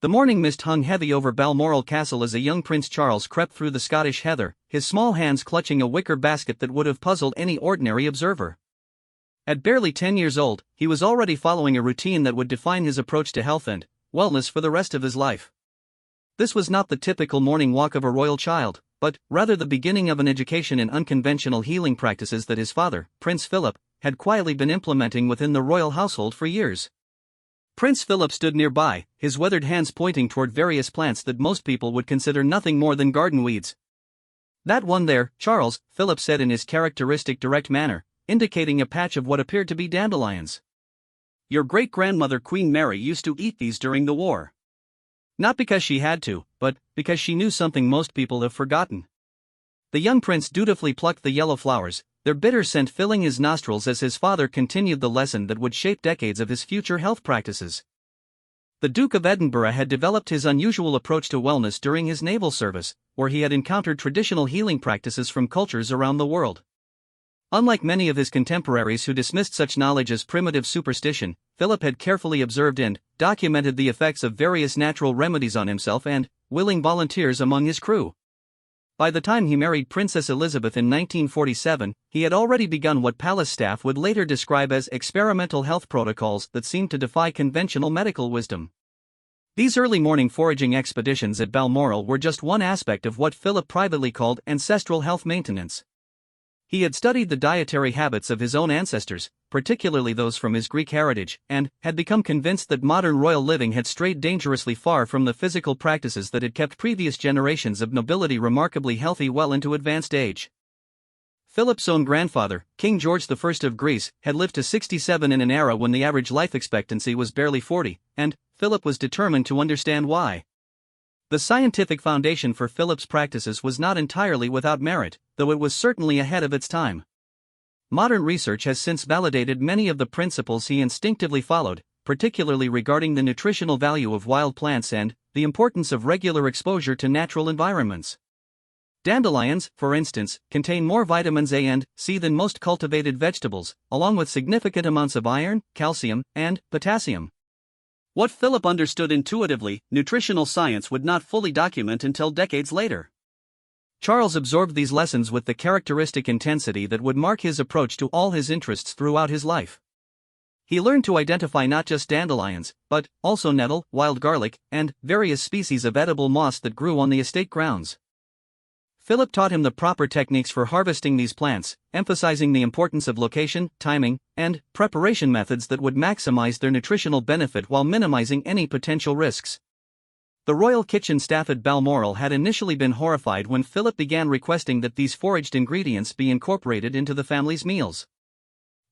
The morning mist hung heavy over Balmoral Castle as a young Prince Charles crept through the Scottish heather, his small hands clutching a wicker basket that would have puzzled any ordinary observer. At barely 10 years old, he was already following a routine that would define his approach to health and wellness for the rest of his life. This was not the typical morning walk of a royal child, but rather the beginning of an education in unconventional healing practices that his father, Prince Philip, had quietly been implementing within the royal household for years. Prince Philip stood nearby, his weathered hands pointing toward various plants that most people would consider nothing more than garden weeds. "That one there, Charles," Philip said in his characteristic direct manner, indicating a patch of what appeared to be dandelions. "Your great-grandmother Queen Mary used to eat these during the war. Not because she had to, but because she knew something most people have forgotten." The young prince dutifully plucked the yellow flowers, their bitter scent filling his nostrils as his father continued the lesson that would shape decades of his future health practices. The Duke of Edinburgh had developed his unusual approach to wellness during his naval service, where he had encountered traditional healing practices from cultures around the world. Unlike many of his contemporaries who dismissed such knowledge as primitive superstition, Philip had carefully observed and documented the effects of various natural remedies on himself and willing volunteers among his crew. By the time he married Princess Elizabeth in 1947, he had already begun what palace staff would later describe as experimental health protocols that seemed to defy conventional medical wisdom. These early morning foraging expeditions at Balmoral were just one aspect of what Philip privately called ancestral health maintenance. He had studied the dietary habits of his own ancestors, particularly those from his Greek heritage, and had become convinced that modern royal living had strayed dangerously far from the physical practices that had kept previous generations of nobility remarkably healthy well into advanced age. Philip's own grandfather, King George I of Greece, had lived to 67 in an era when the average life expectancy was barely 40, and Philip was determined to understand why. The scientific foundation for Philip's practices was not entirely without merit, though it was certainly ahead of its time. Modern research has since validated many of the principles he instinctively followed, particularly regarding the nutritional value of wild plants and the importance of regular exposure to natural environments. Dandelions, for instance, contain more vitamins A and C than most cultivated vegetables, along with significant amounts of iron, calcium, and potassium. What Philip understood intuitively, nutritional science would not fully document until decades later. Charles absorbed these lessons with the characteristic intensity that would mark his approach to all his interests throughout his life. He learned to identify not just dandelions, but also nettle, wild garlic, and various species of edible moss that grew on the estate grounds. Philip taught him the proper techniques for harvesting these plants, emphasizing the importance of location, timing, and preparation methods that would maximize their nutritional benefit while minimizing any potential risks. The royal kitchen staff at Balmoral had initially been horrified when Philip began requesting that these foraged ingredients be incorporated into the family's meals.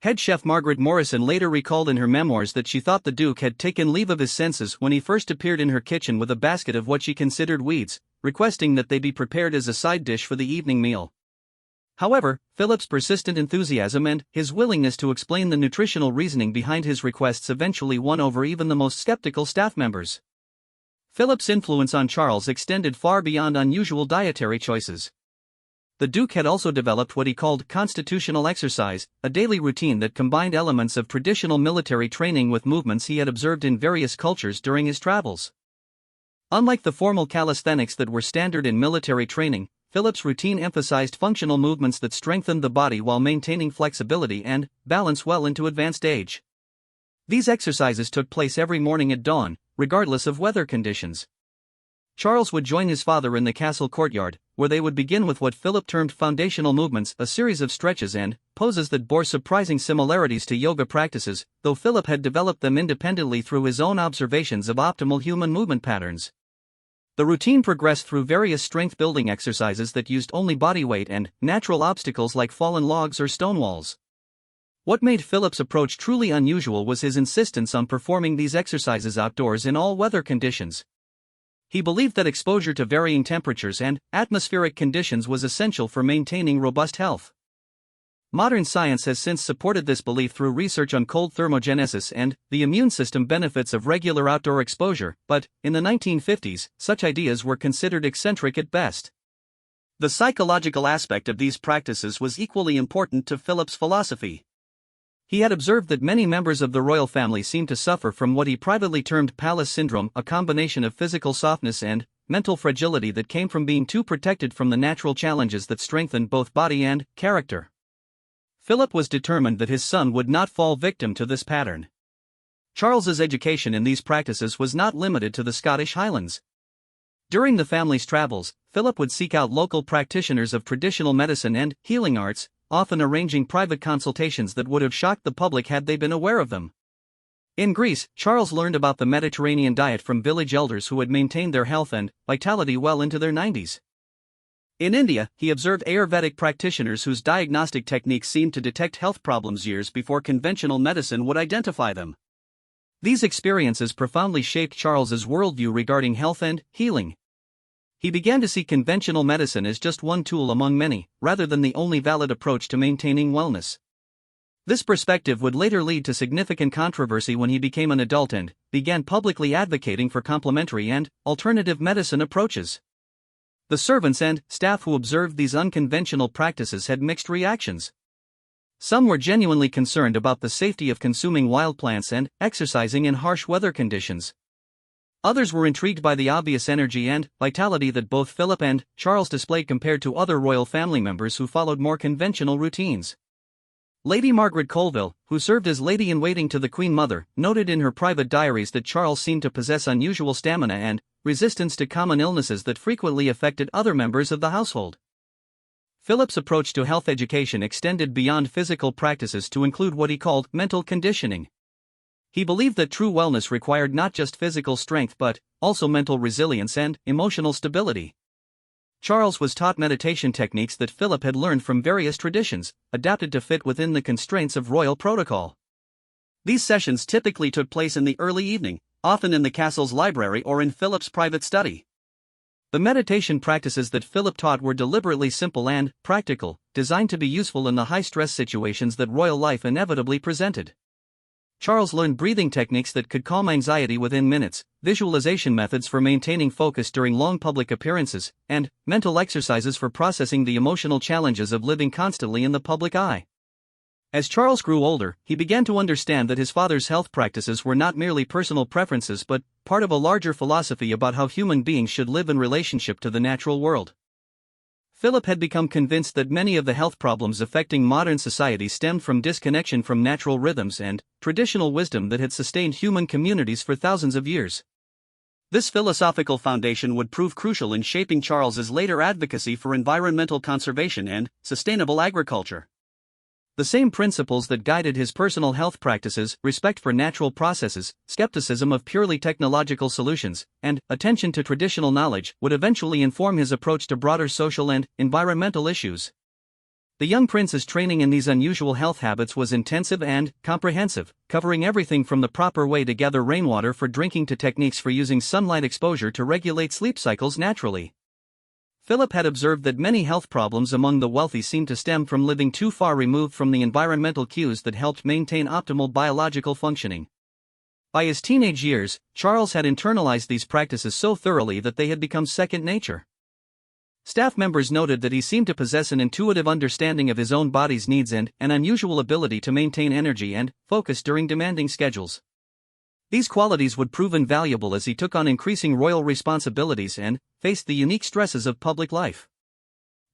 Head chef Margaret Morrison later recalled in her memoirs that she thought the Duke had taken leave of his senses when he first appeared in her kitchen with a basket of what she considered weeds, requesting that they be prepared as a side dish for the evening meal. However, Philip's persistent enthusiasm and his willingness to explain the nutritional reasoning behind his requests eventually won over even the most skeptical staff members. Philip's influence on Charles extended far beyond unusual dietary choices. The Duke had also developed what he called constitutional exercise, a daily routine that combined elements of traditional military training with movements he had observed in various cultures during his travels. Unlike the formal calisthenics that were standard in military training, Philip's routine emphasized functional movements that strengthened the body while maintaining flexibility and balance well into advanced age. These exercises took place every morning at dawn, regardless of weather conditions. Charles would join his father in the castle courtyard, where they would begin with what Philip termed foundational movements, a series of stretches and poses that bore surprising similarities to yoga practices, though Philip had developed them independently through his own observations of optimal human movement patterns. The routine progressed through various strength-building exercises that used only body weight and natural obstacles like fallen logs or stone walls. What made Philip's approach truly unusual was his insistence on performing these exercises outdoors in all weather conditions. He believed that exposure to varying temperatures and atmospheric conditions was essential for maintaining robust health. Modern science has since supported this belief through research on cold thermogenesis and the immune system benefits of regular outdoor exposure, but, in the 1950s, such ideas were considered eccentric at best. The psychological aspect of these practices was equally important to Philip's philosophy. He had observed that many members of the royal family seemed to suffer from what he privately termed palace syndrome, a combination of physical softness and mental fragility that came from being too protected from the natural challenges that strengthened both body and character. Philip was determined that his son would not fall victim to this pattern. Charles's education in these practices was not limited to the Scottish Highlands. During the family's travels, Philip would seek out local practitioners of traditional medicine and healing arts, often arranging private consultations that would have shocked the public had they been aware of them. In Greece, Charles learned about the Mediterranean diet from village elders who had maintained their health and vitality well into their 90s. In India, he observed Ayurvedic practitioners whose diagnostic techniques seemed to detect health problems years before conventional medicine would identify them. These experiences profoundly shaped Charles's worldview regarding health and healing. He began to see conventional medicine as just one tool among many, rather than the only valid approach to maintaining wellness. This perspective would later lead to significant controversy when he became an adult and began publicly advocating for complementary and alternative medicine approaches. The servants and staff who observed these unconventional practices had mixed reactions. Some were genuinely concerned about the safety of consuming wild plants and exercising in harsh weather conditions. Others were intrigued by the obvious energy and vitality that both Philip and Charles displayed compared to other royal family members who followed more conventional routines. Lady Margaret Colville, who served as lady-in-waiting to the Queen Mother, noted in her private diaries that Charles seemed to possess unusual stamina and resistance to common illnesses that frequently affected other members of the household. Philip's approach to health education extended beyond physical practices to include what he called mental conditioning. He believed that true wellness required not just physical strength but also mental resilience and emotional stability. Charles was taught meditation techniques that Philip had learned from various traditions, adapted to fit within the constraints of royal protocol. These sessions typically took place in the early evening, often in the castle's library or in Philip's private study. The meditation practices that Philip taught were deliberately simple and practical, designed to be useful in the high-stress situations that royal life inevitably presented. Charles learned breathing techniques that could calm anxiety within minutes, visualization methods for maintaining focus during long public appearances, and mental exercises for processing the emotional challenges of living constantly in the public eye. As Charles grew older, he began to understand that his father's health practices were not merely personal preferences but part of a larger philosophy about how human beings should live in relationship to the natural world. Philip had become convinced that many of the health problems affecting modern society stemmed from disconnection from natural rhythms and traditional wisdom that had sustained human communities for thousands of years. This philosophical foundation would prove crucial in shaping Charles's later advocacy for environmental conservation and sustainable agriculture. The same principles that guided his personal health practices, respect for natural processes, skepticism of purely technological solutions, and attention to traditional knowledge, would eventually inform his approach to broader social and environmental issues. The young prince's training in these unusual health habits was intensive and comprehensive, covering everything from the proper way to gather rainwater for drinking to techniques for using sunlight exposure to regulate sleep cycles naturally. Philip had observed that many health problems among the wealthy seemed to stem from living too far removed from the environmental cues that helped maintain optimal biological functioning. By his teenage years, Charles had internalized these practices so thoroughly that they had become second nature. Staff members noted that he seemed to possess an intuitive understanding of his own body's needs and an unusual ability to maintain energy and focus during demanding schedules. These qualities would prove invaluable as he took on increasing royal responsibilities and faced the unique stresses of public life.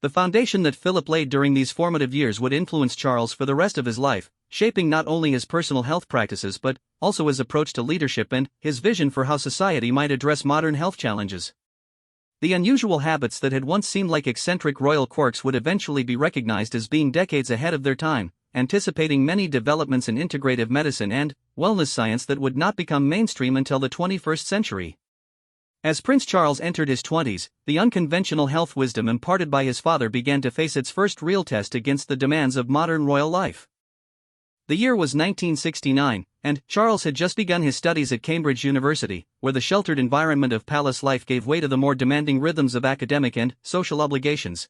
The foundation that Philip laid during these formative years would influence Charles for the rest of his life, shaping not only his personal health practices but also his approach to leadership and his vision for how society might address modern health challenges. The unusual habits that had once seemed like eccentric royal quirks would eventually be recognized as being decades ahead of their time, anticipating many developments in integrative medicine and wellness science that would not become mainstream until the 21st century. As Prince Charles entered his 20s, the unconventional health wisdom imparted by his father began to face its first real test against the demands of modern royal life. The year was 1969, and Charles had just begun his studies at Cambridge University, where the sheltered environment of palace life gave way to the more demanding rhythms of academic and social obligations.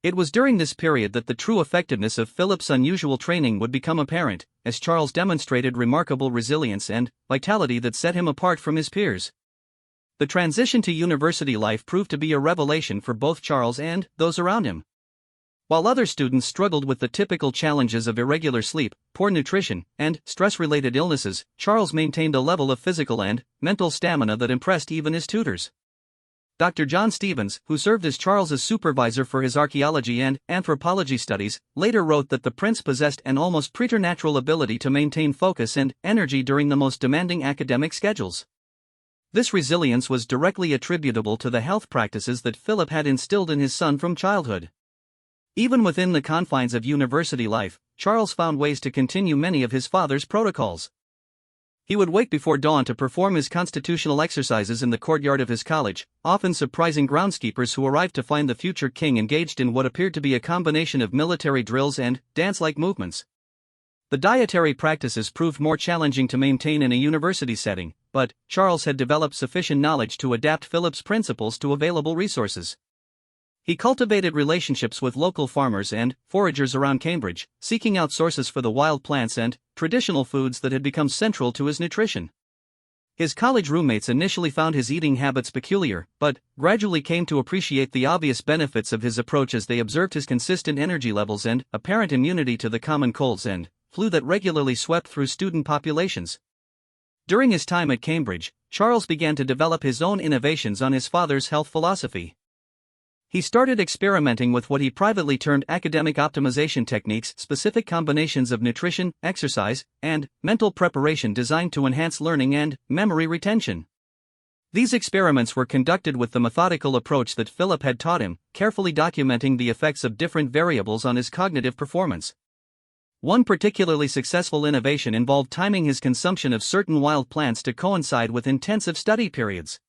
It was during this period that the true effectiveness of Philip's unusual training would become apparent, as Charles demonstrated remarkable resilience and vitality that set him apart from his peers. The transition to university life proved to be a revelation for both Charles and those around him. While other students struggled with the typical challenges of irregular sleep, poor nutrition, and stress-related illnesses, Charles maintained a level of physical and mental stamina that impressed even his tutors. Dr. John Stevens, who served as Charles's supervisor for his archaeology and anthropology studies, later wrote that the prince possessed an almost preternatural ability to maintain focus and energy during the most demanding academic schedules. This resilience was directly attributable to the health practices that Philip had instilled in his son from childhood. Even within the confines of university life, Charles found ways to continue many of his father's protocols. He would wake before dawn to perform his constitutional exercises in the courtyard of his college, often surprising groundskeepers who arrived to find the future king engaged in what appeared to be a combination of military drills and dance-like movements. The dietary practices proved more challenging to maintain in a university setting, but Charles had developed sufficient knowledge to adapt Philip's principles to available resources. He cultivated relationships with local farmers and foragers around Cambridge, seeking out sources for the wild plants and traditional foods that had become central to his nutrition. His college roommates initially found his eating habits peculiar, but gradually came to appreciate the obvious benefits of his approach as they observed his consistent energy levels and apparent immunity to the common colds and flu that regularly swept through student populations. During his time at Cambridge, Charles began to develop his own innovations on his father's health philosophy. He started experimenting with what he privately termed academic optimization techniques, specific combinations of nutrition, exercise, and mental preparation designed to enhance learning and memory retention. These experiments were conducted with the methodical approach that Philip had taught him, carefully documenting the effects of different variables on his cognitive performance. One particularly successful innovation involved timing his consumption of certain wild plants to coincide with intensive study periods.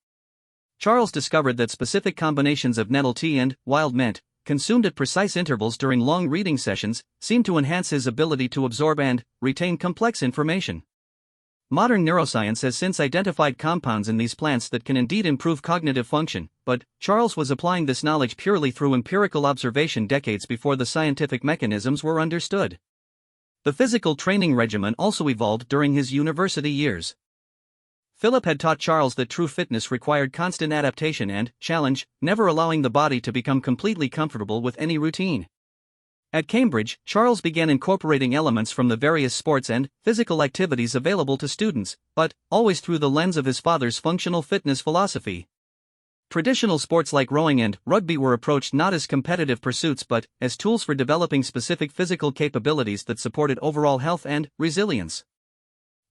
Charles discovered that specific combinations of nettle tea and wild mint, consumed at precise intervals during long reading sessions, seemed to enhance his ability to absorb and retain complex information. Modern neuroscience has since identified compounds in these plants that can indeed improve cognitive function, but Charles was applying this knowledge purely through empirical observation decades before the scientific mechanisms were understood. The physical training regimen also evolved during his university years. Philip had taught Charles that true fitness required constant adaptation and challenge, never allowing the body to become completely comfortable with any routine. At Cambridge, Charles began incorporating elements from the various sports and physical activities available to students, but always through the lens of his father's functional fitness philosophy. Traditional sports like rowing and rugby were approached not as competitive pursuits but as tools for developing specific physical capabilities that supported overall health and resilience.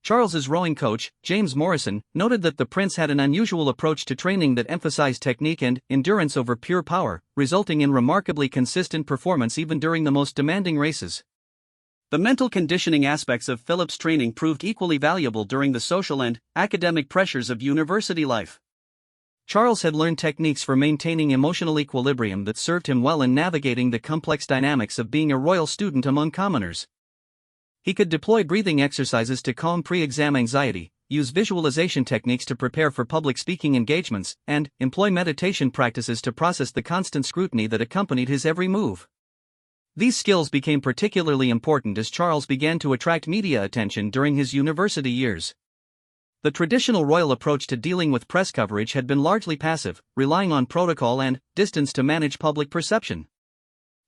Charles's rowing coach, James Morrison, noted that the prince had an unusual approach to training that emphasized technique and endurance over pure power, resulting in remarkably consistent performance even during the most demanding races. The mental conditioning aspects of Philip's training proved equally valuable during the social and academic pressures of university life. Charles had learned techniques for maintaining emotional equilibrium that served him well in navigating the complex dynamics of being a royal student among commoners. He could deploy breathing exercises to calm pre-exam anxiety, use visualization techniques to prepare for public speaking engagements, and employ meditation practices to process the constant scrutiny that accompanied his every move. These skills became particularly important as Charles began to attract media attention during his university years. The traditional royal approach to dealing with press coverage had been largely passive, relying on protocol and distance to manage public perception.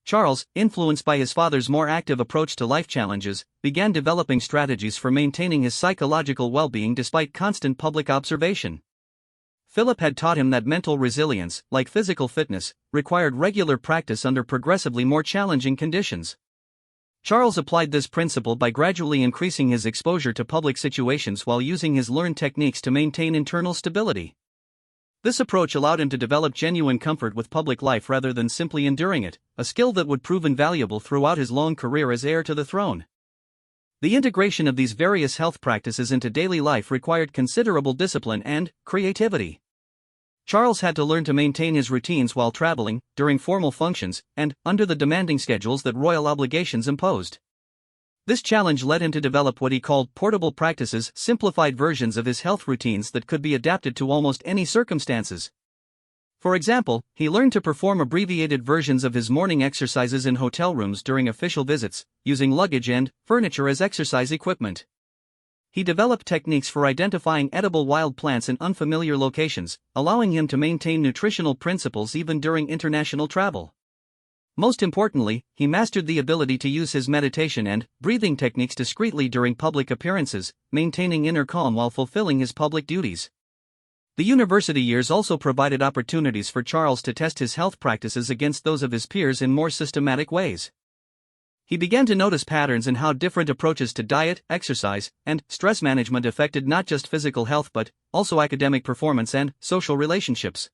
Charles, influenced by his father's more active approach to life challenges, began developing strategies for maintaining his psychological well-being despite constant public observation. Philip had taught him that mental resilience, like physical fitness, required regular practice under progressively more challenging conditions. Charles applied this principle by gradually increasing his exposure to public situations while using his learned techniques to maintain internal stability. This approach allowed him to develop genuine comfort with public life rather than simply enduring it, a skill that would prove invaluable throughout his long career as heir to the throne. The integration of these various health practices into daily life required considerable discipline and creativity. Charles had to learn to maintain his routines while traveling, during formal functions, and under the demanding schedules that royal obligations imposed. This challenge led him to develop what he called portable practices, simplified versions of his health routines that could be adapted to almost any circumstances. For example, he learned to perform abbreviated versions of his morning exercises in hotel rooms during official visits, using luggage and furniture as exercise equipment. He developed techniques for identifying edible wild plants in unfamiliar locations, allowing him to maintain nutritional principles even during international travel. Most importantly, he mastered the ability to use his meditation and breathing techniques discreetly during public appearances, maintaining inner calm while fulfilling his public duties. The university years also provided opportunities for Charles to test his health practices against those of his peers in more systematic ways. He began to notice patterns in how different approaches to diet, exercise, and stress management affected not just physical health but also academic performance and social relationships.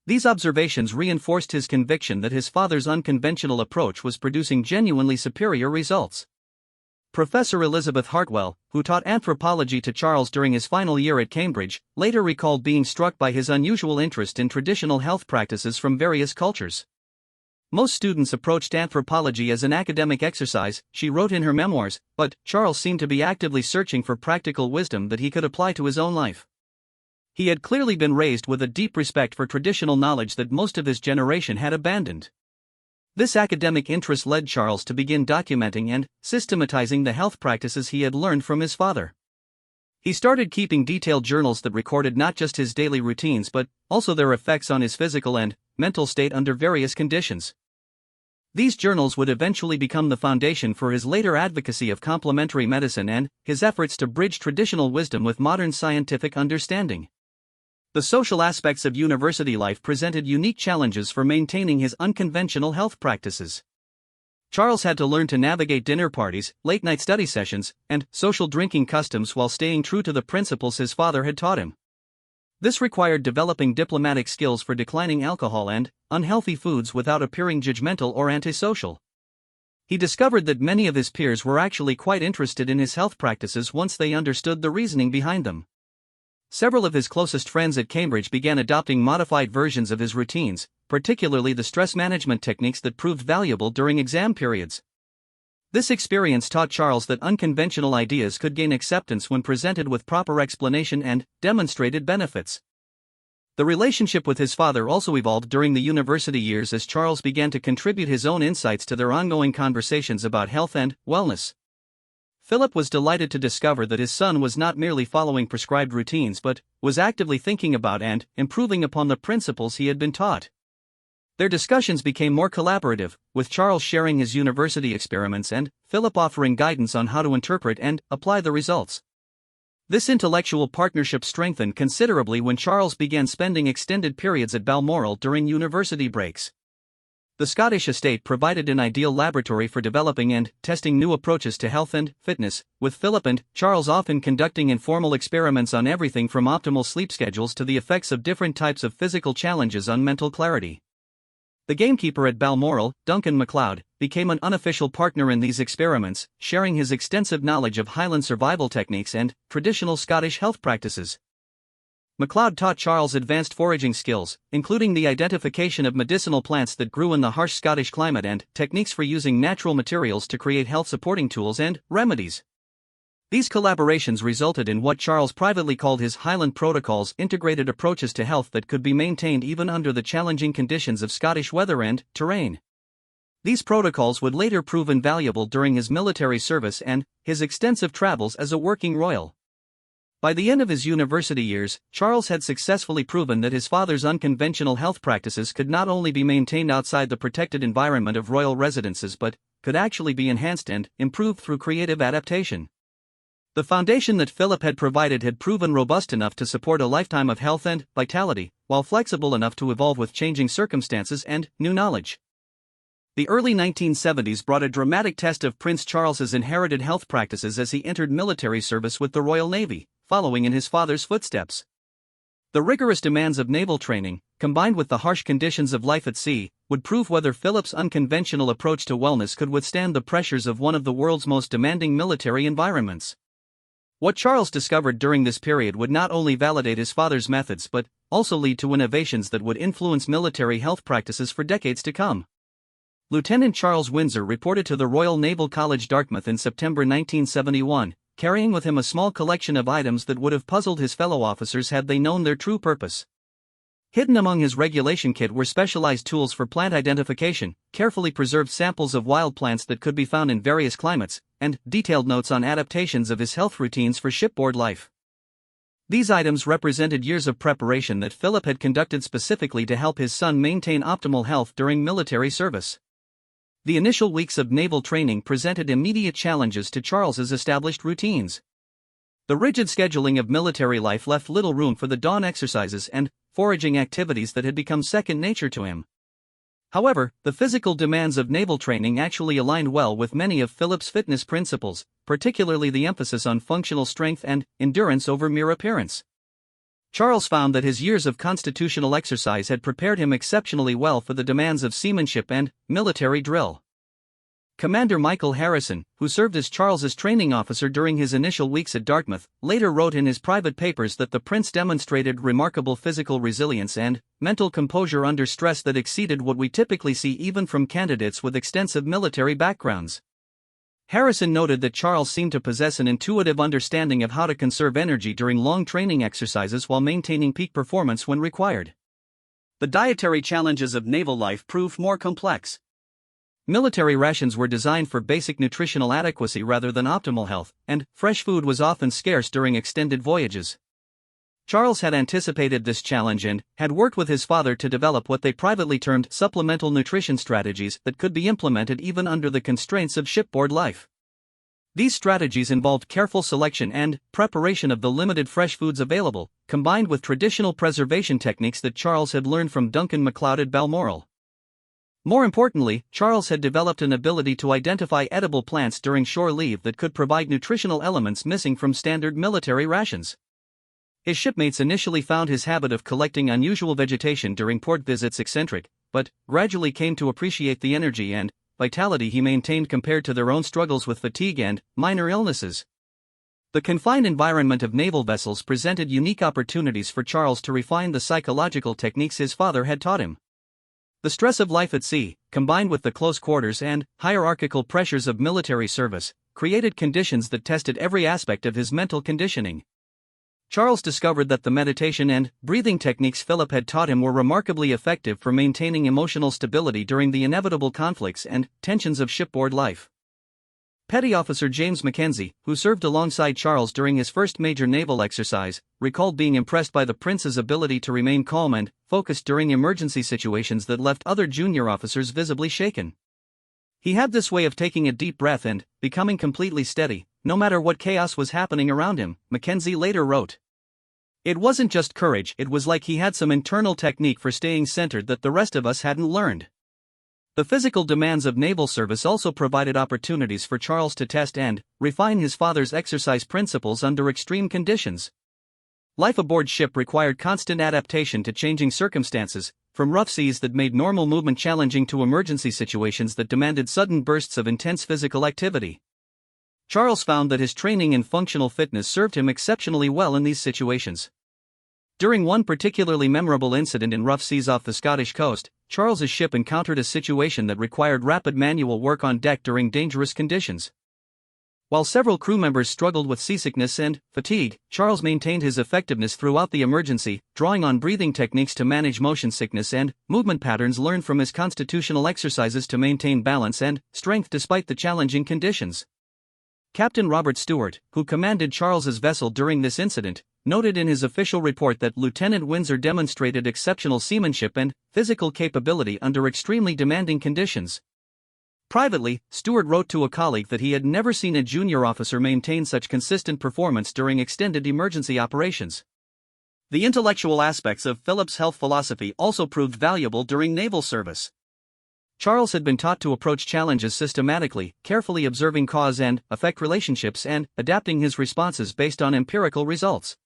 These observations reinforced his conviction that his father's unconventional approach was producing genuinely superior results. Professor Elizabeth Hartwell, who taught anthropology to Charles during his final year at Cambridge, later recalled being struck by his unusual interest in traditional health practices from various cultures. Most students approached anthropology as an academic exercise, she wrote in her memoirs, but Charles seemed to be actively searching for practical wisdom that he could apply to his own life. He had clearly been raised with a deep respect for traditional knowledge that most of his generation had abandoned. This academic interest led Charles to begin documenting and systematizing the health practices he had learned from his father. He started keeping detailed journals that recorded not just his daily routines but also their effects on his physical and mental state under various conditions. These journals would eventually become the foundation for his later advocacy of complementary medicine and his efforts to bridge traditional wisdom with modern scientific understanding. The social aspects of university life presented unique challenges for maintaining his unconventional health practices. Charles had to learn to navigate dinner parties, late-night study sessions, and social drinking customs while staying true to the principles his father had taught him. This required developing diplomatic skills for declining alcohol and unhealthy foods without appearing judgmental or antisocial. He discovered that many of his peers were actually quite interested in his health practices once they understood the reasoning behind them. Several of his closest friends at Cambridge began adopting modified versions of his routines, particularly the stress management techniques that proved valuable during exam periods. This experience taught Charles that unconventional ideas could gain acceptance when presented with proper explanation and demonstrated benefits. The relationship with his father also evolved during the university years as Charles began to contribute his own insights to their ongoing conversations about health and wellness. Philip was delighted to discover that his son was not merely following prescribed routines but was actively thinking about and improving upon the principles he had been taught. Their discussions became more collaborative, with Charles sharing his university experiments and Philip offering guidance on how to interpret and apply the results. This intellectual partnership strengthened considerably when Charles began spending extended periods at Balmoral during university breaks. The Scottish estate provided an ideal laboratory for developing and testing new approaches to health and fitness, with Philip and Charles often conducting informal experiments on everything from optimal sleep schedules to the effects of different types of physical challenges on mental clarity. The gamekeeper at Balmoral, Duncan MacLeod, became an unofficial partner in these experiments, sharing his extensive knowledge of Highland survival techniques and traditional Scottish health practices. MacLeod taught Charles advanced foraging skills, including the identification of medicinal plants that grew in the harsh Scottish climate and techniques for using natural materials to create health-supporting tools and remedies. These collaborations resulted in what Charles privately called his Highland Protocols, integrated approaches to health that could be maintained even under the challenging conditions of Scottish weather and terrain. These protocols would later prove invaluable during his military service and his extensive travels as a working royal. By the end of his university years, Charles had successfully proven that his father's unconventional health practices could not only be maintained outside the protected environment of royal residences but could actually be enhanced and improved through creative adaptation. The foundation that Philip had provided had proven robust enough to support a lifetime of health and vitality, while flexible enough to evolve with changing circumstances and new knowledge. The early 1970s brought a dramatic test of Prince Charles's inherited health practices as he entered military service with the Royal Navy, following in his father's footsteps. The rigorous demands of naval training, combined with the harsh conditions of life at sea, would prove whether Philip's unconventional approach to wellness could withstand the pressures of one of the world's most demanding military environments. What Charles discovered during this period would not only validate his father's methods but also lead to innovations that would influence military health practices for decades to come. Lieutenant Charles Windsor reported to the Royal Naval College Dartmouth in September 1971, carrying with him a small collection of items that would have puzzled his fellow officers had they known their true purpose. Hidden among his regulation kit were specialized tools for plant identification, carefully preserved samples of wild plants that could be found in various climates, and detailed notes on adaptations of his health routines for shipboard life. These items represented years of preparation that Philip had conducted specifically to help his son maintain optimal health during military service. The initial weeks of naval training presented immediate challenges to Charles's established routines. The rigid scheduling of military life left little room for the dawn exercises and foraging activities that had become second nature to him. However, the physical demands of naval training actually aligned well with many of Philip's fitness principles, particularly the emphasis on functional strength and endurance over mere appearance. Charles found that his years of constitutional exercise had prepared him exceptionally well for the demands of seamanship and military drill. Commander Michael Harrison, who served as Charles's training officer during his initial weeks at Dartmouth, later wrote in his private papers that the prince demonstrated remarkable physical resilience and mental composure under stress that exceeded what we typically see even from candidates with extensive military backgrounds. Harrison noted that Charles seemed to possess an intuitive understanding of how to conserve energy during long training exercises while maintaining peak performance when required. The dietary challenges of naval life proved more complex. Military rations were designed for basic nutritional adequacy rather than optimal health, and fresh food was often scarce during extended voyages. Charles had anticipated this challenge and had worked with his father to develop what they privately termed supplemental nutrition strategies that could be implemented even under the constraints of shipboard life. These strategies involved careful selection and preparation of the limited fresh foods available, combined with traditional preservation techniques that Charles had learned from Duncan MacLeod at Balmoral. More importantly, Charles had developed an ability to identify edible plants during shore leave that could provide nutritional elements missing from standard military rations. His shipmates initially found his habit of collecting unusual vegetation during port visits eccentric, but gradually came to appreciate the energy and vitality he maintained compared to their own struggles with fatigue and minor illnesses. The confined environment of naval vessels presented unique opportunities for Charles to refine the psychological techniques his father had taught him. The stress of life at sea, combined with the close quarters and hierarchical pressures of military service, created conditions that tested every aspect of his mental conditioning. Charles discovered that the meditation and breathing techniques Philip had taught him were remarkably effective for maintaining emotional stability during the inevitable conflicts and tensions of shipboard life. Petty Officer James Mackenzie, who served alongside Charles during his first major naval exercise, recalled being impressed by the prince's ability to remain calm and focused during emergency situations that left other junior officers visibly shaken. He had this way of taking a deep breath and becoming completely steady, no matter what chaos was happening around him, Mackenzie later wrote. It wasn't just courage, it was like he had some internal technique for staying centered that the rest of us hadn't learned. The physical demands of naval service also provided opportunities for Charles to test and refine his father's exercise principles under extreme conditions. Life aboard ship required constant adaptation to changing circumstances, from rough seas that made normal movement challenging to emergency situations that demanded sudden bursts of intense physical activity. Charles found that his training in functional fitness served him exceptionally well in these situations. During one particularly memorable incident in rough seas off the Scottish coast, Charles's ship encountered a situation that required rapid manual work on deck during dangerous conditions. While several crew members struggled with seasickness and fatigue, Charles maintained his effectiveness throughout the emergency, drawing on breathing techniques to manage motion sickness and movement patterns learned from his constitutional exercises to maintain balance and strength despite the challenging conditions. Captain Robert Stewart, who commanded Charles's vessel during this incident, noted in his official report that Lieutenant Windsor demonstrated exceptional seamanship and physical capability under extremely demanding conditions. Privately, Stewart wrote to a colleague that he had never seen a junior officer maintain such consistent performance during extended emergency operations. The intellectual aspects of Philip's health philosophy also proved valuable during naval service. Charles had been taught to approach challenges systematically, carefully observing cause and effect relationships and adapting his responses based on empirical results.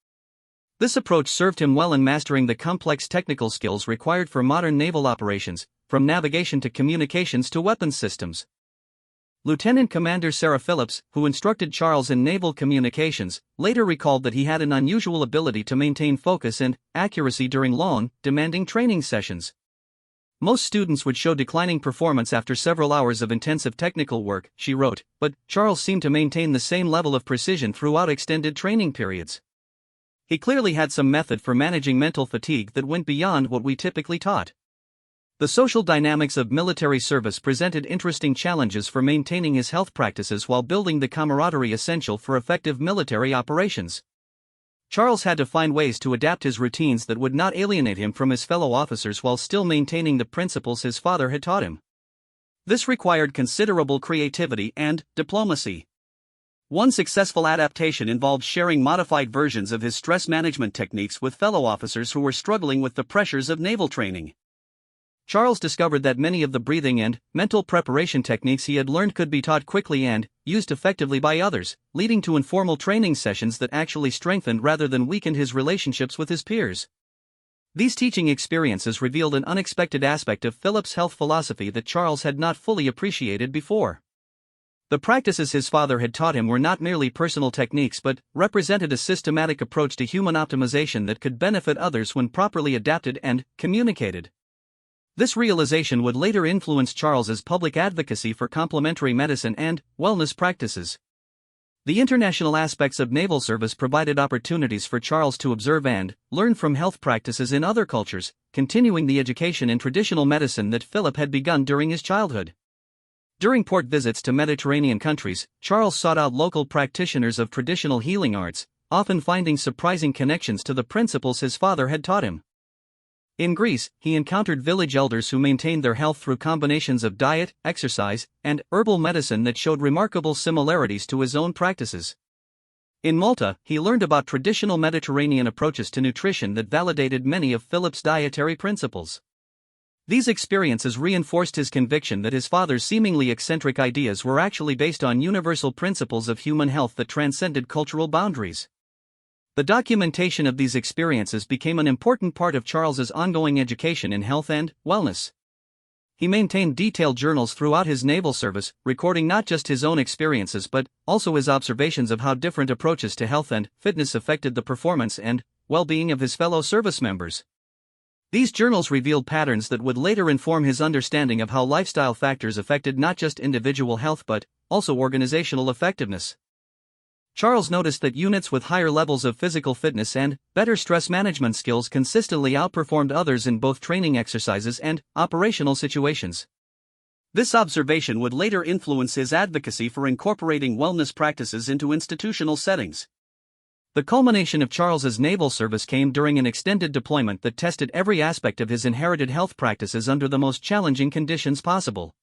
This approach served him well in mastering the complex technical skills required for modern naval operations, from navigation to communications to weapons systems. Lieutenant Commander Sarah Phillips, who instructed Charles in naval communications, later recalled that he had an unusual ability to maintain focus and accuracy during long, demanding training sessions. Most students would show declining performance after several hours of intensive technical work, she wrote, but Charles seemed to maintain the same level of precision throughout extended training periods. He clearly had some method for managing mental fatigue that went beyond what we typically taught. The social dynamics of military service presented interesting challenges for maintaining his health practices while building the camaraderie essential for effective military operations. Charles had to find ways to adapt his routines that would not alienate him from his fellow officers while still maintaining the principles his father had taught him. This required considerable creativity and diplomacy. One successful adaptation involved sharing modified versions of his stress management techniques with fellow officers who were struggling with the pressures of naval training. Charles discovered that many of the breathing and mental preparation techniques he had learned could be taught quickly and used effectively by others, leading to informal training sessions that actually strengthened rather than weakened his relationships with his peers. These teaching experiences revealed an unexpected aspect of Philip's health philosophy that Charles had not fully appreciated before. The practices his father had taught him were not merely personal techniques but represented a systematic approach to human optimization that could benefit others when properly adapted and communicated. This realization would later influence Charles's public advocacy for complementary medicine and wellness practices. The international aspects of naval service provided opportunities for Charles to observe and learn from health practices in other cultures, continuing the education in traditional medicine that Philip had begun during his childhood. During port visits to Mediterranean countries, Charles sought out local practitioners of traditional healing arts, often finding surprising connections to the principles his father had taught him. In Greece, he encountered village elders who maintained their health through combinations of diet, exercise, and herbal medicine that showed remarkable similarities to his own practices. In Malta, he learned about traditional Mediterranean approaches to nutrition that validated many of Philip's dietary principles. These experiences reinforced his conviction that his father's seemingly eccentric ideas were actually based on universal principles of human health that transcended cultural boundaries. The documentation of these experiences became an important part of Charles's ongoing education in health and wellness. He maintained detailed journals throughout his naval service, recording not just his own experiences but also his observations of how different approaches to health and fitness affected the performance and well-being of his fellow service members. These journals revealed patterns that would later inform his understanding of how lifestyle factors affected not just individual health but also organizational effectiveness. Charles noticed that units with higher levels of physical fitness and better stress management skills consistently outperformed others in both training exercises and operational situations. This observation would later influence his advocacy for incorporating wellness practices into institutional settings. The culmination of Charles's naval service came during an extended deployment that tested every aspect of his inherited health practices under the most challenging conditions possible.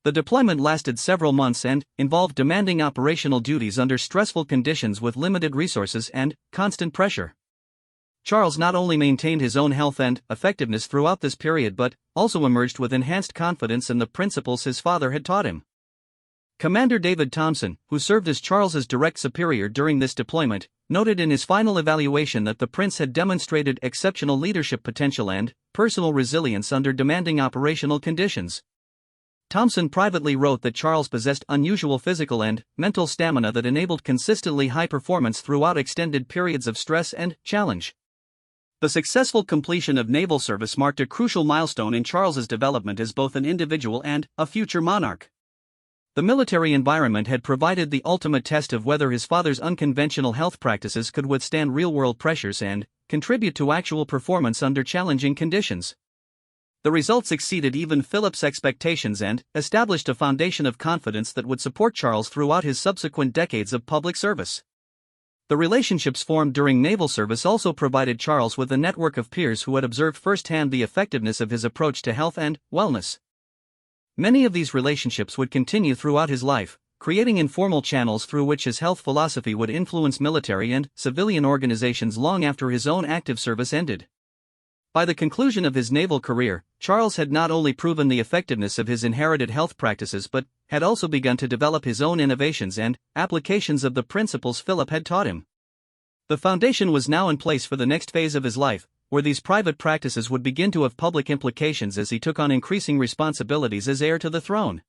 The deployment lasted several months and involved demanding operational duties under stressful conditions with limited resources and constant pressure. Charles not only maintained his own health and effectiveness throughout this period but also emerged with enhanced confidence in the principles his father had taught him. Commander David Thompson, who served as Charles's direct superior during this deployment, noted in his final evaluation that the prince had demonstrated exceptional leadership potential and personal resilience under demanding operational conditions. Thompson privately wrote that Charles possessed unusual physical and mental stamina that enabled consistently high performance throughout extended periods of stress and challenge. The successful completion of naval service marked a crucial milestone in Charles's development as both an individual and a future monarch. The military environment had provided the ultimate test of whether his father's unconventional health practices could withstand real-world pressures and contribute to actual performance under challenging conditions. The results exceeded even Philip's expectations and established a foundation of confidence that would support Charles throughout his subsequent decades of public service. The relationships formed during naval service also provided Charles with a network of peers who had observed firsthand the effectiveness of his approach to health and wellness. Many of these relationships would continue throughout his life, creating informal channels through which his health philosophy would influence military and civilian organizations long after his own active service ended. By the conclusion of his naval career, Charles had not only proven the effectiveness of his inherited health practices but had also begun to develop his own innovations and applications of the principles Philip had taught him. The foundation was now in place for the next phase of his life, where these private practices would begin to have public implications as he took on increasing responsibilities as heir to the throne.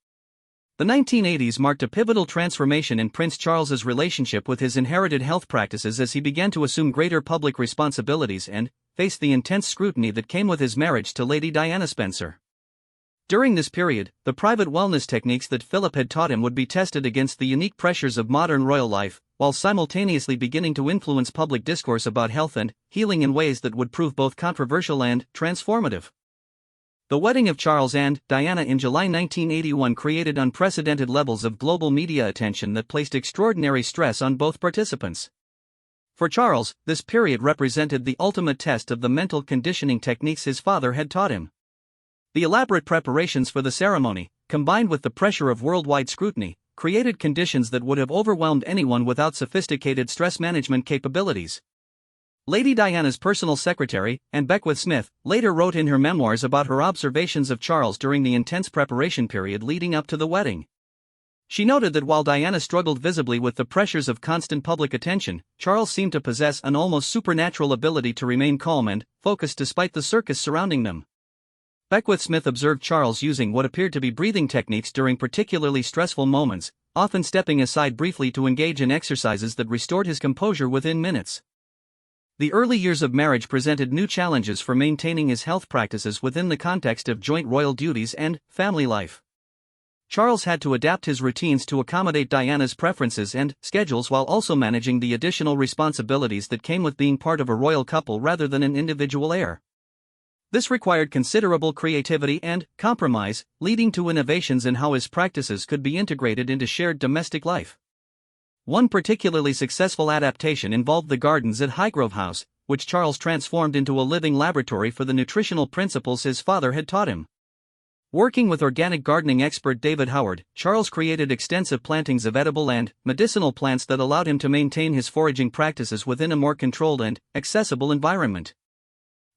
The 1980s marked a pivotal transformation in Prince Charles's relationship with his inherited health practices as he began to assume greater public responsibilities and faced the intense scrutiny that came with his marriage to Lady Diana Spencer. During this period, the private wellness techniques that Philip had taught him would be tested against the unique pressures of modern royal life, while simultaneously beginning to influence public discourse about health and healing in ways that would prove both controversial and transformative. The wedding of Charles and Diana in July 1981 created unprecedented levels of global media attention that placed extraordinary stress on both participants. For Charles, this period represented the ultimate test of the mental conditioning techniques his father had taught him. The elaborate preparations for the ceremony, combined with the pressure of worldwide scrutiny, created conditions that would have overwhelmed anyone without sophisticated stress management capabilities. Lady Diana's personal secretary, Anne Beckwith Smith, later wrote in her memoirs about her observations of Charles during the intense preparation period leading up to the wedding. She noted that while Diana struggled visibly with the pressures of constant public attention, Charles seemed to possess an almost supernatural ability to remain calm and focused despite the circus surrounding them. Beckwith Smith observed Charles using what appeared to be breathing techniques during particularly stressful moments, often stepping aside briefly to engage in exercises that restored his composure within minutes. The early years of marriage presented new challenges for maintaining his health practices within the context of joint royal duties and family life. Charles had to adapt his routines to accommodate Diana's preferences and schedules while also managing the additional responsibilities that came with being part of a royal couple rather than an individual heir. This required considerable creativity and compromise, leading to innovations in how his practices could be integrated into shared domestic life. One particularly successful adaptation involved the gardens at Highgrove House, which Charles transformed into a living laboratory for the nutritional principles his father had taught him. Working with organic gardening expert David Howard, Charles created extensive plantings of edible and medicinal plants that allowed him to maintain his foraging practices within a more controlled and accessible environment.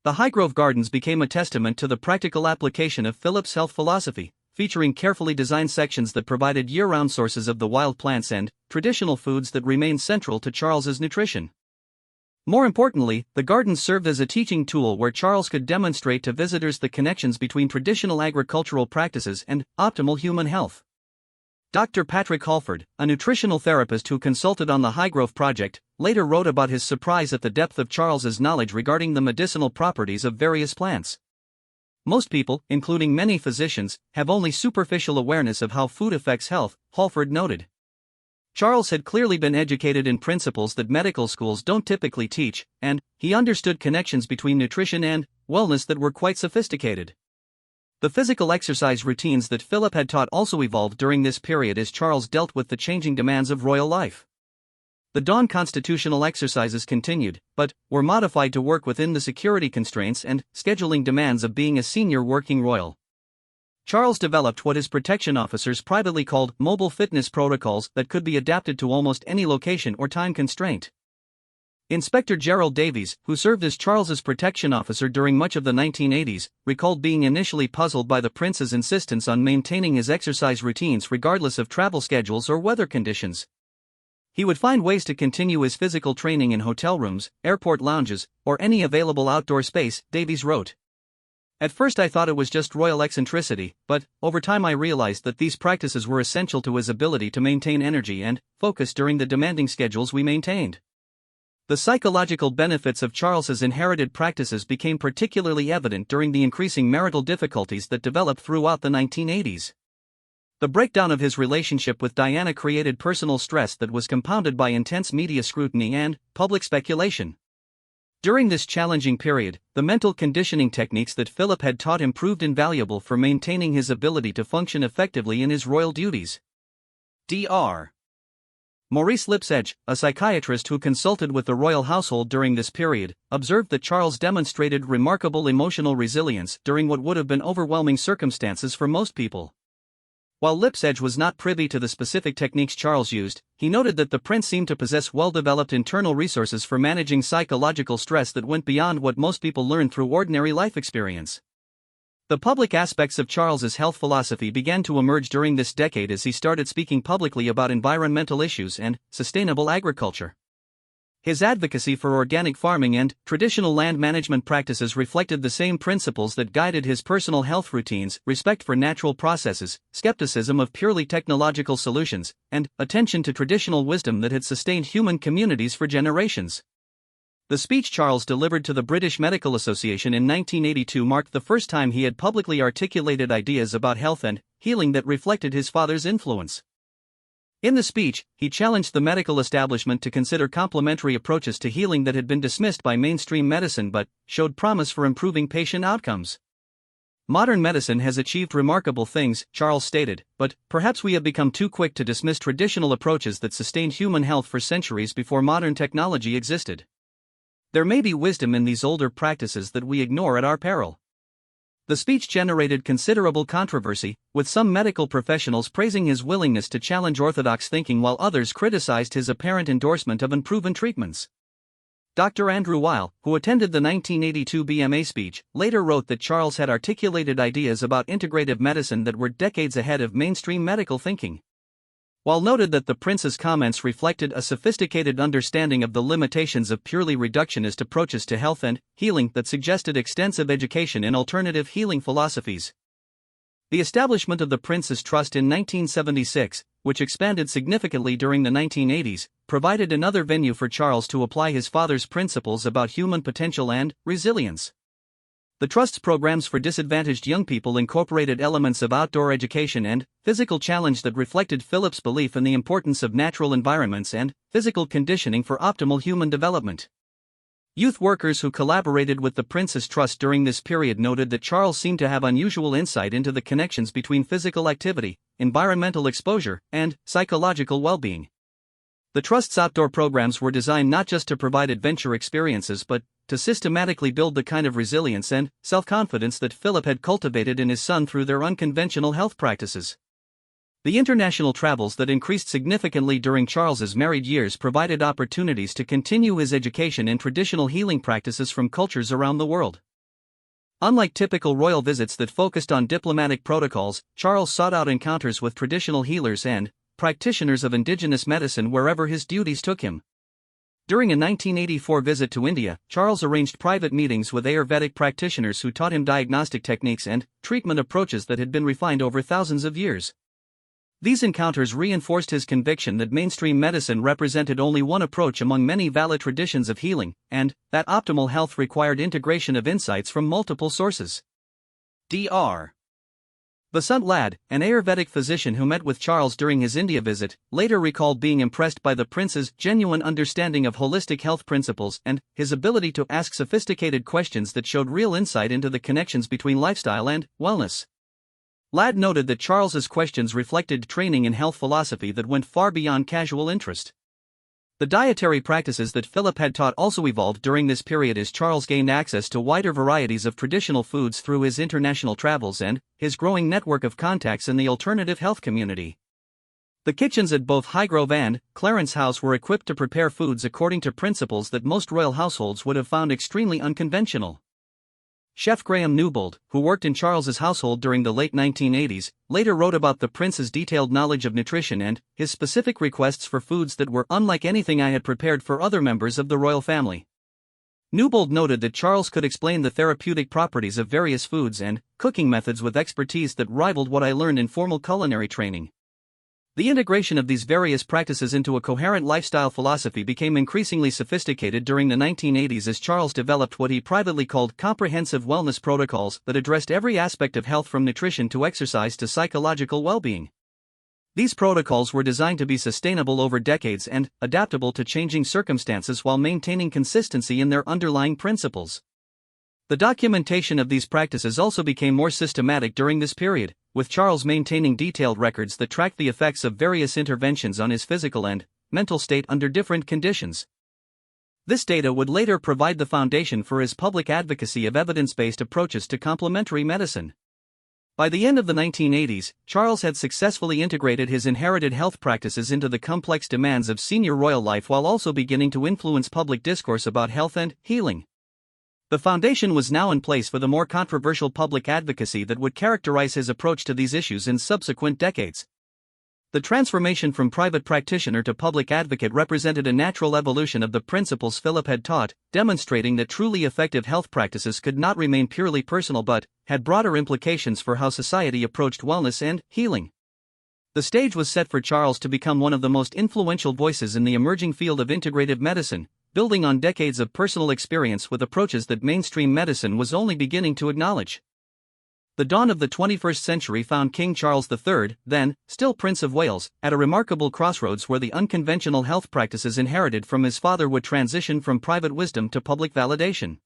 The Highgrove Gardens became a testament to the practical application of Philip's health philosophy, featuring carefully designed sections that provided year-round sources of the wild plants and traditional foods that remained central to Charles's nutrition. More importantly, the gardens served as a teaching tool where Charles could demonstrate to visitors the connections between traditional agricultural practices and optimal human health. Dr. Patrick Halford, a nutritional therapist who consulted on the Highgrove project, later wrote about his surprise at the depth of Charles's knowledge regarding the medicinal properties of various plants. Most people, including many physicians, have only superficial awareness of how food affects health, Halford noted. Charles had clearly been educated in principles that medical schools don't typically teach, and he understood connections between nutrition and wellness that were quite sophisticated. The physical exercise routines that Philip had taught also evolved during this period as Charles dealt with the changing demands of royal life. The dawn constitutional exercises continued, but were modified to work within the security constraints and scheduling demands of being a senior working royal. Charles developed what his protection officers privately called mobile fitness protocols that could be adapted to almost any location or time constraint. Inspector Gerald Davies, who served as Charles's protection officer during much of the 1980s, recalled being initially puzzled by the prince's insistence on maintaining his exercise routines regardless of travel schedules or weather conditions. He would find ways to continue his physical training in hotel rooms, airport lounges, or any available outdoor space, Davies wrote. At first I thought it was just royal eccentricity, but over time I realized that these practices were essential to his ability to maintain energy and focus during the demanding schedules we maintained. The psychological benefits of Charles's inherited practices became particularly evident during the increasing marital difficulties that developed throughout the 1980s. The breakdown of his relationship with Diana created personal stress that was compounded by intense media scrutiny and public speculation. During this challenging period, the mental conditioning techniques that Philip had taught him proved invaluable for maintaining his ability to function effectively in his royal duties. Dr. Maurice Lipsedge, a psychiatrist who consulted with the royal household during this period, observed that Charles demonstrated remarkable emotional resilience during what would have been overwhelming circumstances for most people. While Lipsedge was not privy to the specific techniques Charles used, he noted that the prince seemed to possess well-developed internal resources for managing psychological stress that went beyond what most people learn through ordinary life experience. The public aspects of Charles's health philosophy began to emerge during this decade as he started speaking publicly about environmental issues and sustainable agriculture. His advocacy for organic farming and traditional land management practices reflected the same principles that guided his personal health routines: respect for natural processes, skepticism of purely technological solutions, and attention to traditional wisdom that had sustained human communities for generations. The speech Charles delivered to the British Medical Association in 1982 marked the first time he had publicly articulated ideas about health and healing that reflected his father's influence. In the speech, he challenged the medical establishment to consider complementary approaches to healing that had been dismissed by mainstream medicine but showed promise for improving patient outcomes. Modern medicine has achieved remarkable things, Charles stated, but perhaps we have become too quick to dismiss traditional approaches that sustained human health for centuries before modern technology existed. There may be wisdom in these older practices that we ignore at our peril. The speech generated considerable controversy, with some medical professionals praising his willingness to challenge orthodox thinking while others criticized his apparent endorsement of unproven treatments. Dr. Andrew Weil, who attended the 1982 BMA speech, later wrote that Charles had articulated ideas about integrative medicine that were decades ahead of mainstream medical thinking. Weil noted that the prince's comments reflected a sophisticated understanding of the limitations of purely reductionist approaches to health and healing that suggested extensive education in alternative healing philosophies. The establishment of the Prince's Trust in 1976, which expanded significantly during the 1980s, provided another venue for Charles to apply his father's principles about human potential and resilience. The Trust's programs for disadvantaged young people incorporated elements of outdoor education and physical challenge that reflected Philip's belief in the importance of natural environments and physical conditioning for optimal human development. Youth workers who collaborated with the Prince's Trust during this period noted that Charles seemed to have unusual insight into the connections between physical activity, environmental exposure, and psychological well-being. The Trust's outdoor programs were designed not just to provide adventure experiences but to systematically build the kind of resilience and self-confidence that Philip had cultivated in his son through their unconventional health practices. The international travels that increased significantly during Charles's married years provided opportunities to continue his education in traditional healing practices from cultures around the world. Unlike typical royal visits that focused on diplomatic protocols, Charles sought out encounters with traditional healers and practitioners of indigenous medicine wherever his duties took him. During a 1984 visit to India, Charles arranged private meetings with Ayurvedic practitioners who taught him diagnostic techniques and treatment approaches that had been refined over thousands of years. These encounters reinforced his conviction that mainstream medicine represented only one approach among many valid traditions of healing, and that optimal health required integration of insights from multiple sources. Dr. Basant Lad, an Ayurvedic physician who met with Charles during his India visit, later recalled being impressed by the prince's genuine understanding of holistic health principles and his ability to ask sophisticated questions that showed real insight into the connections between lifestyle and wellness. Lad noted that Charles's questions reflected training in health philosophy that went far beyond casual interest. The dietary practices that Philip had taught also evolved during this period as Charles gained access to wider varieties of traditional foods through his international travels and his growing network of contacts in the alternative health community. The kitchens at both Highgrove and Clarence House were equipped to prepare foods according to principles that most royal households would have found extremely unconventional. Chef Graham Newbold, who worked in Charles's household during the late 1980s, later wrote about the prince's detailed knowledge of nutrition and his specific requests for foods that were unlike anything I had prepared for other members of the royal family. Newbold noted that Charles could explain the therapeutic properties of various foods and cooking methods with expertise that rivaled what I learned in formal culinary training. The integration of these various practices into a coherent lifestyle philosophy became increasingly sophisticated during the 1980s as Charles developed what he privately called comprehensive wellness protocols that addressed every aspect of health from nutrition to exercise to psychological well-being. These protocols were designed to be sustainable over decades and adaptable to changing circumstances while maintaining consistency in their underlying principles. The documentation of these practices also became more systematic during this period, with Charles maintaining detailed records that tracked the effects of various interventions on his physical and mental state under different conditions. This data would later provide the foundation for his public advocacy of evidence-based approaches to complementary medicine. By the end of the 1980s, Charles had successfully integrated his inherited health practices into the complex demands of senior royal life while also beginning to influence public discourse about health and healing. The foundation was now in place for the more controversial public advocacy that would characterize his approach to these issues in subsequent decades. The transformation from private practitioner to public advocate represented a natural evolution of the principles Philip had taught, demonstrating that truly effective health practices could not remain purely personal but had broader implications for how society approached wellness and healing. The stage was set for Charles to become one of the most influential voices in the emerging field of integrative medicine, building on decades of personal experience with approaches that mainstream medicine was only beginning to acknowledge. The dawn of the 21st century found King Charles III, then still Prince of Wales, at a remarkable crossroads where the unconventional health practices inherited from his father would transition from private wisdom to public validation.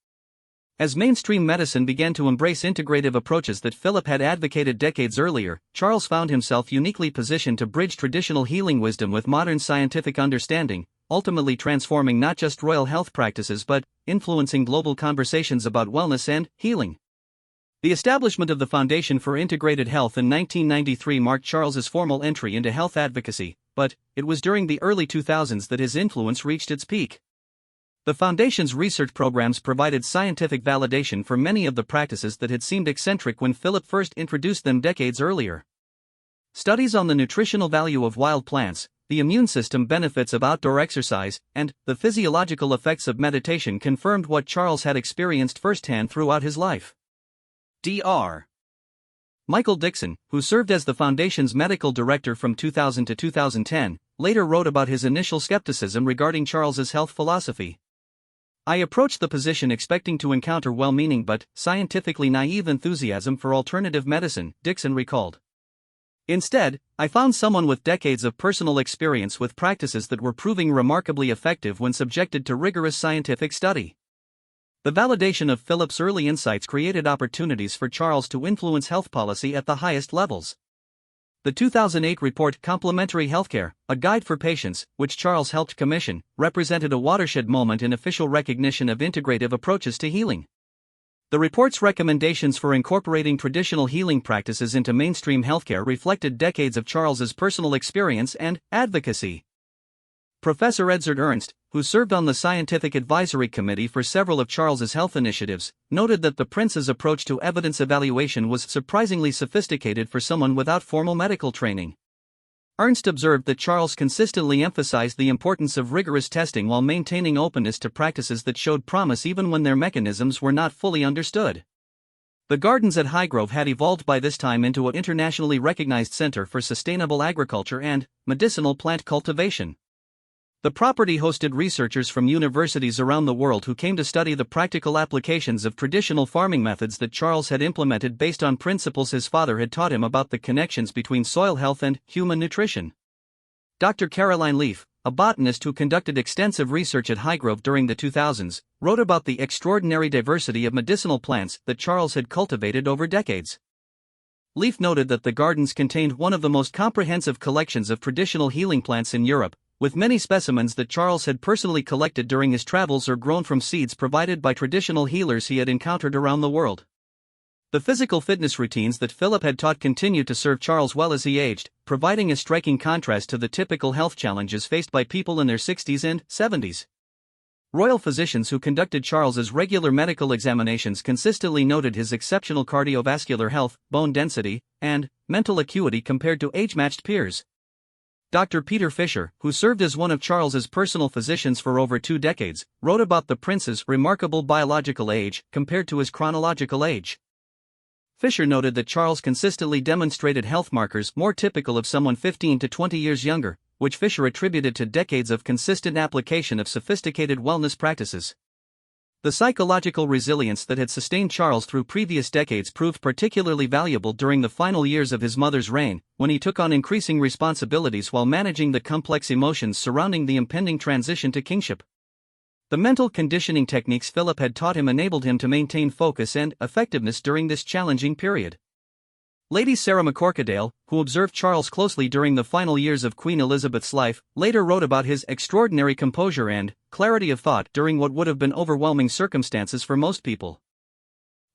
As mainstream medicine began to embrace integrative approaches that Philip had advocated decades earlier, Charles found himself uniquely positioned to bridge traditional healing wisdom with modern scientific understanding, ultimately transforming not just royal health practices but influencing global conversations about wellness and healing. The establishment of the Foundation for Integrated Health in 1993 marked Charles's formal entry into health advocacy, but it was during the early 2000s that his influence reached its peak. The Foundation's research programs provided scientific validation for many of the practices that had seemed eccentric when Philip first introduced them decades earlier. Studies on the nutritional value of wild plants, the immune system benefits of outdoor exercise, and the physiological effects of meditation confirmed what Charles had experienced firsthand throughout his life. Dr. Michael Dixon, who served as the Foundation's medical director from 2000 to 2010, later wrote about his initial skepticism regarding Charles's health philosophy. "I approached the position expecting to encounter well-meaning but scientifically naive enthusiasm for alternative medicine," Dixon recalled. "Instead, I found someone with decades of personal experience with practices that were proving remarkably effective when subjected to rigorous scientific study." The validation of Philip's early insights created opportunities for Charles to influence health policy at the highest levels. The 2008 report Complementary Healthcare, A Guide for Patients, which Charles helped commission, represented a watershed moment in official recognition of integrative approaches to healing. The report's recommendations for incorporating traditional healing practices into mainstream healthcare reflected decades of Charles's personal experience and advocacy. Professor Edzard Ernst, who served on the Scientific Advisory Committee for several of Charles's health initiatives, noted that the prince's approach to evidence evaluation was surprisingly sophisticated for someone without formal medical training. Ernst observed that Charles consistently emphasized the importance of rigorous testing while maintaining openness to practices that showed promise even when their mechanisms were not fully understood. The gardens at Highgrove had evolved by this time into an internationally recognized center for sustainable agriculture and medicinal plant cultivation. The property hosted researchers from universities around the world who came to study the practical applications of traditional farming methods that Charles had implemented based on principles his father had taught him about the connections between soil health and human nutrition. Dr. Caroline Leaf, a botanist who conducted extensive research at Highgrove during the 2000s, wrote about the extraordinary diversity of medicinal plants that Charles had cultivated over decades. Leaf noted that the gardens contained one of the most comprehensive collections of traditional healing plants in Europe, with many specimens that Charles had personally collected during his travels or grown from seeds provided by traditional healers he had encountered around the world. The physical fitness routines that Philip had taught continued to serve Charles well as he aged, providing a striking contrast to the typical health challenges faced by people in their 60s and 70s. Royal physicians who conducted Charles's regular medical examinations consistently noted his exceptional cardiovascular health, bone density, and mental acuity compared to age-matched peers. Dr. Peter Fisher, who served as one of Charles's personal physicians for over 2 decades, wrote about the prince's remarkable biological age compared to his chronological age. Fisher noted that Charles consistently demonstrated health markers more typical of someone 15 to 20 years younger, which Fisher attributed to decades of consistent application of sophisticated wellness practices. The psychological resilience that had sustained Charles through previous decades proved particularly valuable during the final years of his mother's reign, when he took on increasing responsibilities while managing the complex emotions surrounding the impending transition to kingship. The mental conditioning techniques Philip had taught him enabled him to maintain focus and effectiveness during this challenging period. Lady Sarah McCorquodale, who observed Charles closely during the final years of Queen Elizabeth's life, later wrote about his extraordinary composure and clarity of thought during what would have been overwhelming circumstances for most people.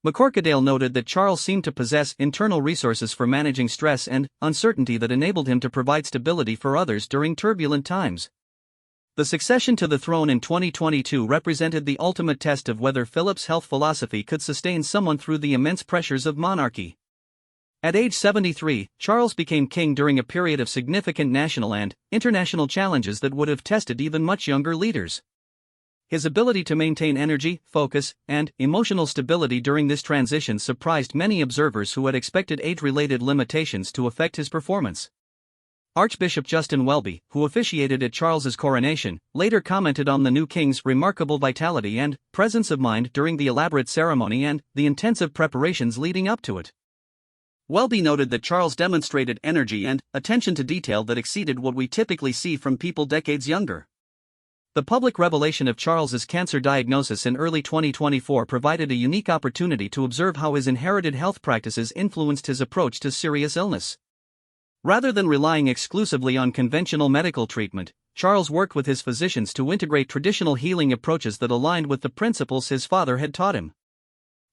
McCorquodale noted that Charles seemed to possess internal resources for managing stress and uncertainty that enabled him to provide stability for others during turbulent times. The succession to the throne in 2022 represented the ultimate test of whether Philip's health philosophy could sustain someone through the immense pressures of monarchy. At age 73, Charles became king during a period of significant national and international challenges that would have tested even much younger leaders. His ability to maintain energy, focus, and emotional stability during this transition surprised many observers who had expected age-related limitations to affect his performance. Archbishop Justin Welby, who officiated at Charles's coronation, later commented on the new king's remarkable vitality and presence of mind during the elaborate ceremony and the intensive preparations leading up to it. Welby noted that Charles demonstrated energy and attention to detail that exceeded what we typically see from people decades younger. The public revelation of Charles's cancer diagnosis in early 2024 provided a unique opportunity to observe how his inherited health practices influenced his approach to serious illness. Rather than relying exclusively on conventional medical treatment, Charles worked with his physicians to integrate traditional healing approaches that aligned with the principles his father had taught him.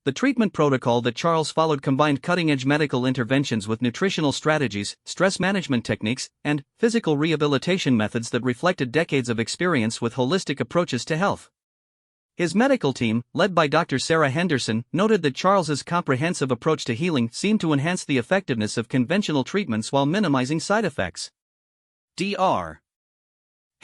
The treatment protocol that Charles followed combined cutting-edge medical interventions with nutritional strategies, stress management techniques, and physical rehabilitation methods that reflected decades of experience with holistic approaches to health. His medical team, led by Dr. Sarah Henderson, noted that Charles's comprehensive approach to healing seemed to enhance the effectiveness of conventional treatments while minimizing side effects. Dr.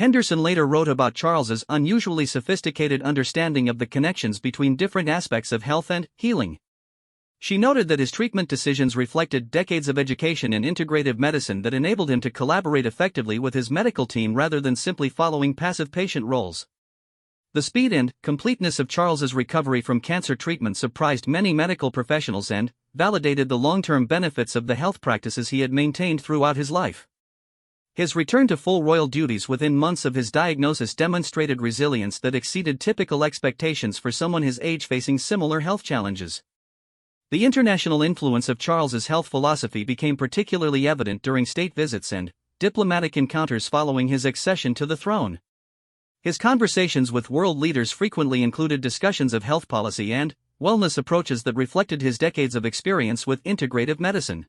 Henderson later wrote about Charles's unusually sophisticated understanding of the connections between different aspects of health and healing. She noted that his treatment decisions reflected decades of education in integrative medicine that enabled him to collaborate effectively with his medical team rather than simply following passive patient roles. The speed and completeness of Charles's recovery from cancer treatment surprised many medical professionals and validated the long-term benefits of the health practices he had maintained throughout his life. His return to full royal duties within months of his diagnosis demonstrated resilience that exceeded typical expectations for someone his age facing similar health challenges. The international influence of Charles's health philosophy became particularly evident during state visits and diplomatic encounters following his accession to the throne. His conversations with world leaders frequently included discussions of health policy and wellness approaches that reflected his decades of experience with integrative medicine.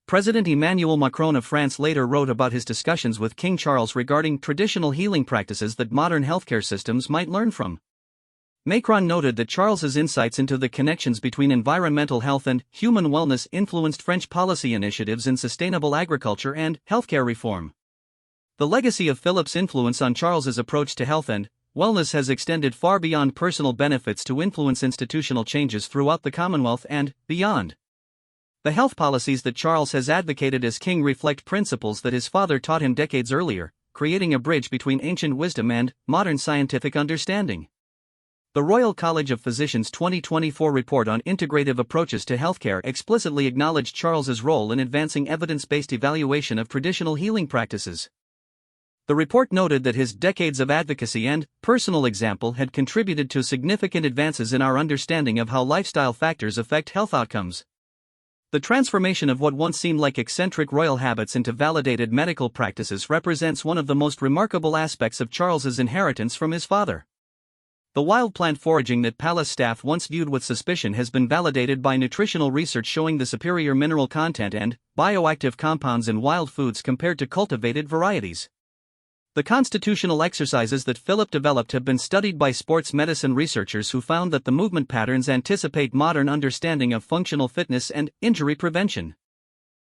President Emmanuel Macron of France later wrote about his discussions with King Charles regarding traditional healing practices that modern healthcare systems might learn from. Macron noted that Charles's insights into the connections between environmental health and human wellness influenced French policy initiatives in sustainable agriculture and healthcare reform. The legacy of Philip's influence on Charles's approach to health and wellness has extended far beyond personal benefits to influence institutional changes throughout the Commonwealth and beyond. The health policies that Charles has advocated as king reflect principles that his father taught him decades earlier, creating a bridge between ancient wisdom and modern scientific understanding. The Royal College of Physicians' 2024 report on integrative approaches to healthcare explicitly acknowledged Charles's role in advancing evidence-based evaluation of traditional healing practices. The report noted that his decades of advocacy and personal example had contributed to significant advances in our understanding of how lifestyle factors affect health outcomes. The transformation of what once seemed like eccentric royal habits into validated medical practices represents one of the most remarkable aspects of Charles's inheritance from his father. The wild plant foraging that palace staff once viewed with suspicion has been validated by nutritional research showing the superior mineral content and bioactive compounds in wild foods compared to cultivated varieties. The constitutional exercises that Philip developed have been studied by sports medicine researchers who found that the movement patterns anticipate modern understanding of functional fitness and injury prevention.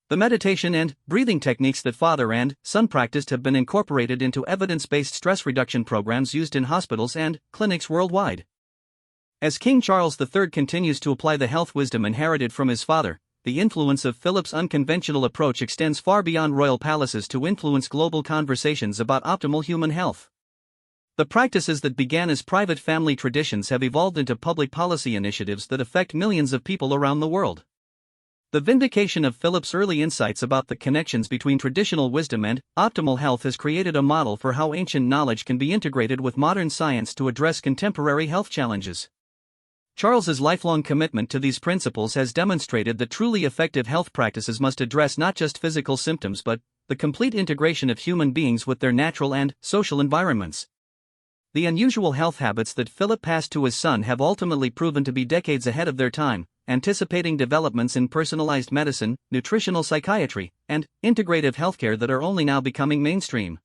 The meditation and breathing techniques that father and son practiced have been incorporated into evidence-based stress reduction programs used in hospitals and clinics worldwide. As King Charles III continues to apply the health wisdom inherited from his father, the influence of Philip's unconventional approach extends far beyond royal palaces to influence global conversations about optimal human health. The practices that began as private family traditions have evolved into public policy initiatives that affect millions of people around the world. The vindication of Philip's early insights about the connections between traditional wisdom and optimal health has created a model for how ancient knowledge can be integrated with modern science to address contemporary health challenges. Charles's lifelong commitment to these principles has demonstrated that truly effective health practices must address not just physical symptoms but the complete integration of human beings with their natural and social environments. The unusual health habits that Philip passed to his son have ultimately proven to be decades ahead of their time, anticipating developments in personalized medicine, nutritional psychiatry, and integrative healthcare that are only now becoming mainstream.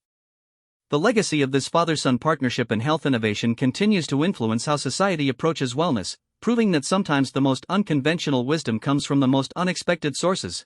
The legacy of this father-son partnership in health innovation continues to influence how society approaches wellness, proving that sometimes the most unconventional wisdom comes from the most unexpected sources.